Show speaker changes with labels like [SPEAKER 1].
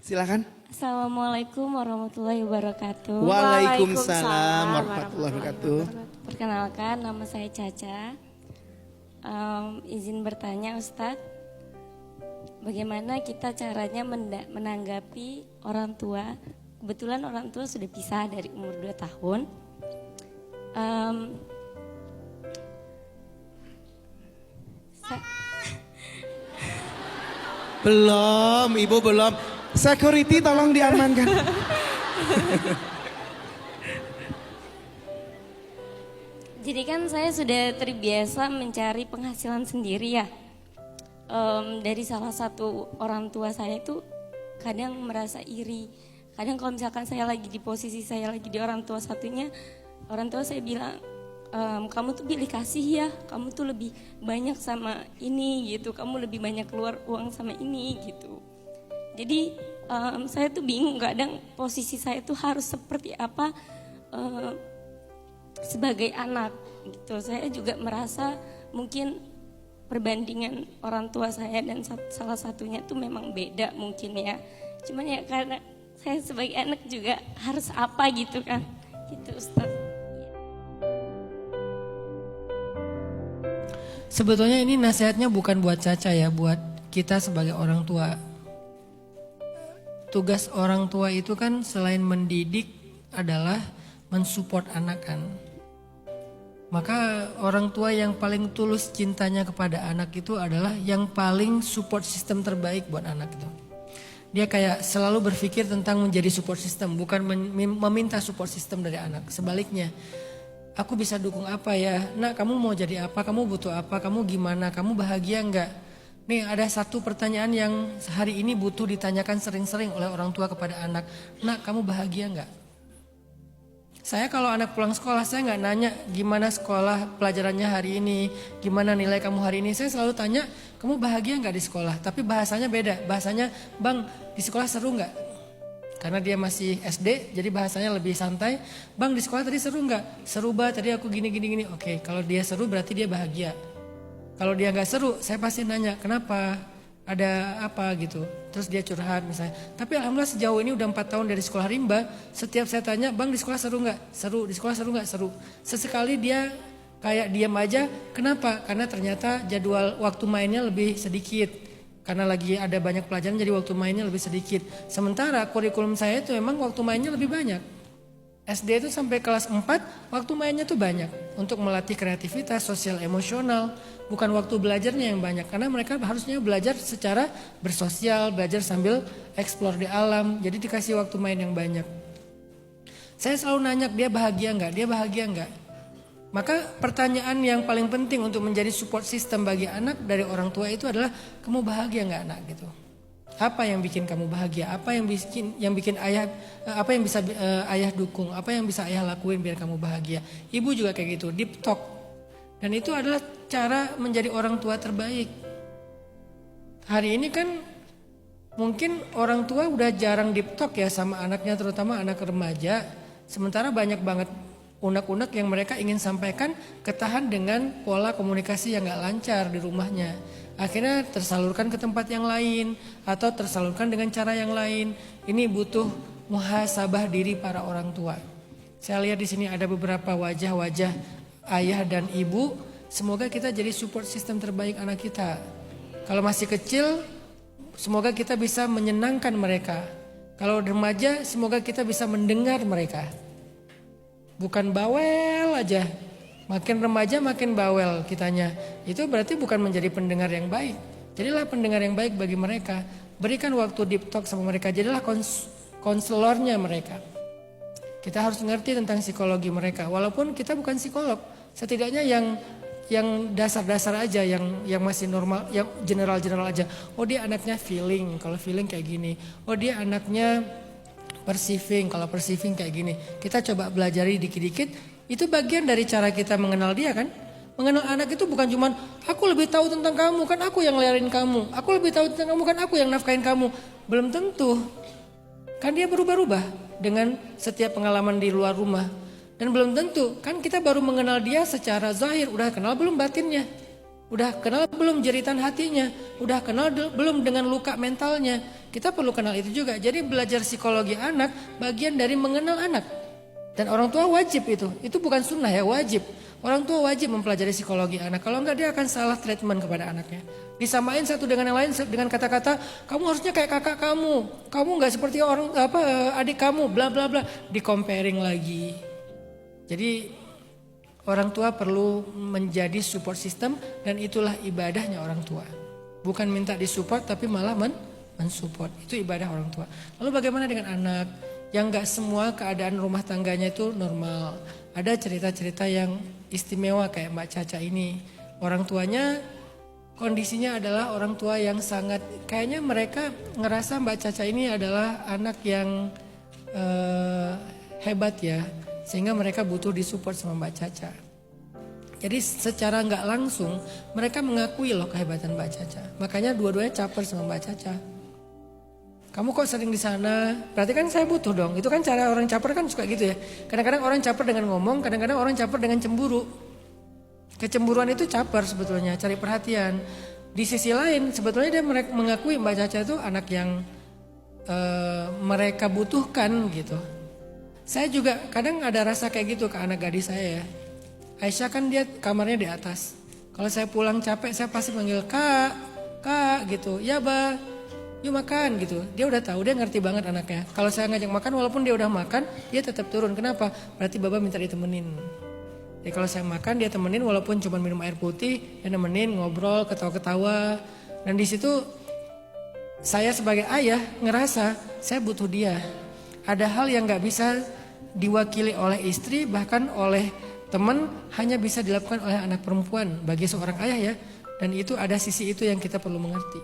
[SPEAKER 1] Silakan.
[SPEAKER 2] Assalamualaikum warahmatullahi wabarakatuh.
[SPEAKER 1] Waalaikumsalam warahmatullahi wabarakatuh.
[SPEAKER 2] Perkenalkan, nama saya Caca. Izin bertanya Ustadz, bagaimana kita caranya menanggapi orang tua? Kebetulan orang tua sudah pisah dari umur 2 tahun.
[SPEAKER 1] Belum, Ibu belum. Security tolong diamankan.
[SPEAKER 2] Jadi kan saya sudah terbiasa mencari penghasilan sendiri ya. Dari salah satu orang tua saya itu kadang merasa iri. Kadang kalau misalkan saya lagi di posisi saya lagi di orang tua satunya, orang tua saya bilang, kamu tuh pilih kasih ya, kamu tuh lebih banyak sama ini gitu, kamu lebih banyak keluar uang sama ini gitu. Jadi saya tuh bingung kadang posisi saya tuh harus seperti apa sebagai anak gitu. Saya juga merasa mungkin perbandingan orang tua saya dan salah satunya tuh memang beda mungkin ya. Cuman ya karena saya sebagai anak juga harus apa gitu kan, gitu Ustaz.
[SPEAKER 3] Sebetulnya ini nasihatnya bukan buat Caca ya, buat kita sebagai orang tua. Tugas orang tua itu kan selain mendidik adalah mensupport anak kan. Maka orang tua yang paling tulus cintanya kepada anak itu adalah yang paling support system terbaik buat anak itu. Dia kayak selalu berpikir tentang menjadi support system, bukan meminta support system dari anak. Sebaliknya, aku bisa dukung apa ya? Nak, kamu mau jadi apa? Kamu butuh apa? Kamu gimana? Kamu bahagia enggak? Nih ada satu pertanyaan yang hari ini butuh ditanyakan sering-sering oleh orang tua kepada anak. Nak, kamu bahagia enggak? Saya kalau anak pulang sekolah, saya nggak nanya gimana sekolah pelajarannya hari ini, gimana nilai kamu hari ini. Saya selalu tanya, kamu bahagia nggak di sekolah? Tapi bahasanya beda, bahasanya bang di sekolah seru nggak? Karena dia masih SD, jadi bahasanya lebih santai. Bang di sekolah tadi seru nggak? Seru banget, tadi aku gini. Oke, kalau dia seru berarti dia bahagia. Kalau dia nggak seru, saya pasti nanya kenapa? Ada apa gitu. Terus dia curhat misalnya. Tapi alhamdulillah sejauh ini udah 4 tahun dari sekolah rimba. Setiap saya tanya, bang di sekolah seru gak? Seru, di sekolah seru gak? Seru. Sesekali dia kayak diam aja. Kenapa? Karena ternyata jadwal waktu mainnya lebih sedikit. Karena lagi ada banyak pelajaran jadi waktu mainnya lebih sedikit. Sementara kurikulum saya itu memang waktu mainnya lebih banyak. SD itu sampai kelas 4 waktu mainnya tuh banyak. Untuk melatih kreativitas, sosial, emosional. Bukan waktu belajarnya yang banyak. Karena mereka harusnya belajar secara bersosial, belajar sambil eksplor di alam. Jadi dikasih waktu main yang banyak. Saya selalu nanya dia bahagia enggak? Dia bahagia enggak? Maka pertanyaan yang paling penting untuk menjadi support system bagi anak dari orang tua itu adalah kamu bahagia enggak anak gitu. Apa yang bikin kamu bahagia? Apa yang bikin ayah, apa yang bisa ayah dukung? Apa yang bisa ayah lakuin biar kamu bahagia? Ibu juga kayak gitu, deep talk. Dan itu adalah cara menjadi orang tua terbaik. Hari ini kan mungkin orang tua udah jarang deep talk ya sama anaknya, terutama anak remaja. Sementara banyak banget unek-unek yang mereka ingin sampaikan ketahan dengan pola komunikasi yang gak lancar di rumahnya. Akhirnya tersalurkan ke tempat yang lain atau tersalurkan dengan cara yang lain. Ini butuh muhasabah diri para orang tua. Saya lihat di sini ada beberapa wajah-wajah ayah dan ibu. Semoga kita jadi support system terbaik anak kita. Kalau masih kecil, semoga kita bisa menyenangkan mereka. Kalau remaja, semoga kita bisa mendengar mereka. Bukan bawel aja. Makin remaja makin bawel kitanya. Itu berarti bukan menjadi pendengar yang baik. Jadilah pendengar yang baik bagi mereka. Berikan waktu deep talk sama mereka. Jadilah konselornya mereka. Kita harus ngerti tentang psikologi mereka. Walaupun kita bukan psikolog. Setidaknya yang dasar-dasar aja, yang masih normal, yang general-general aja. Oh dia anaknya feeling, kalau feeling kayak gini. Oh dia anaknya perceiving, kalau perceiving kayak gini. Kita coba belajari dikit-dikit. Itu bagian dari cara kita mengenal dia kan. Mengenal anak itu bukan cuman aku lebih tahu tentang kamu, kan aku yang ngelayarin kamu. Aku lebih tahu tentang kamu, kan aku yang nafkahin kamu. Belum tentu. Kan dia berubah-ubah dengan setiap pengalaman di luar rumah. Dan belum tentu, kan kita baru mengenal dia secara zahir, udah kenal belum batinnya. Udah kenal belum jeritan hatinya? Udah kenal belum dengan luka mentalnya? Kita perlu kenal itu juga. Jadi belajar psikologi anak bagian dari mengenal anak. Dan orang tua wajib itu. Itu bukan sunnah ya, wajib. Orang tua wajib mempelajari psikologi anak. Kalau enggak dia akan salah treatment kepada anaknya. Disamain satu dengan yang lain dengan kata-kata kamu harusnya kayak kakak kamu. Kamu enggak seperti adik kamu, bla bla bla. Di comparing lagi. Jadi orang tua perlu menjadi support system dan itulah ibadahnya orang tua. Bukan minta disupport tapi malah mensupport. Itu ibadah orang tua. Lalu bagaimana dengan anak yang gak semua keadaan rumah tangganya itu normal. Ada cerita-cerita yang istimewa kayak Mbak Caca ini. Orang tuanya kondisinya adalah orang tua yang sangat, kayaknya mereka ngerasa Mbak Caca ini adalah anak yang hebat ya. Sehingga mereka butuh disupport sama Mbak Caca. Jadi secara nggak langsung mereka mengakui loh kehebatan Mbak Caca. Makanya dua-duanya caper sama Mbak Caca. Kamu kok sering di sana? Berarti kan saya butuh dong. Itu kan cara orang caper kan suka gitu ya. Kadang-kadang orang caper dengan ngomong, kadang-kadang orang caper dengan cemburu. Kecemburuan itu caper sebetulnya, cari perhatian. Di sisi lain sebetulnya dia mengakui Mbak Caca itu anak yang mereka butuhkan gitu. Saya juga kadang ada rasa kayak gitu ke anak gadis saya ya. Aisyah kan dia kamarnya di atas. Kalau saya pulang capek saya pasti panggil kak gitu. Ya ba, yuk makan gitu. Dia udah tahu, dia ngerti banget anaknya. Kalau saya ngajak makan walaupun dia udah makan, dia tetap turun. Kenapa? Berarti baba minta ditemenin. Jadi kalau saya makan dia temenin walaupun cuma minum air putih, dia nemenin, ngobrol, ketawa-ketawa. Dan di situ saya sebagai ayah ngerasa saya butuh dia. Ada hal yang gak bisa diwakili oleh istri bahkan oleh teman, hanya bisa dilakukan oleh anak perempuan bagi seorang ayah ya. Dan itu ada sisi itu yang kita perlu mengerti.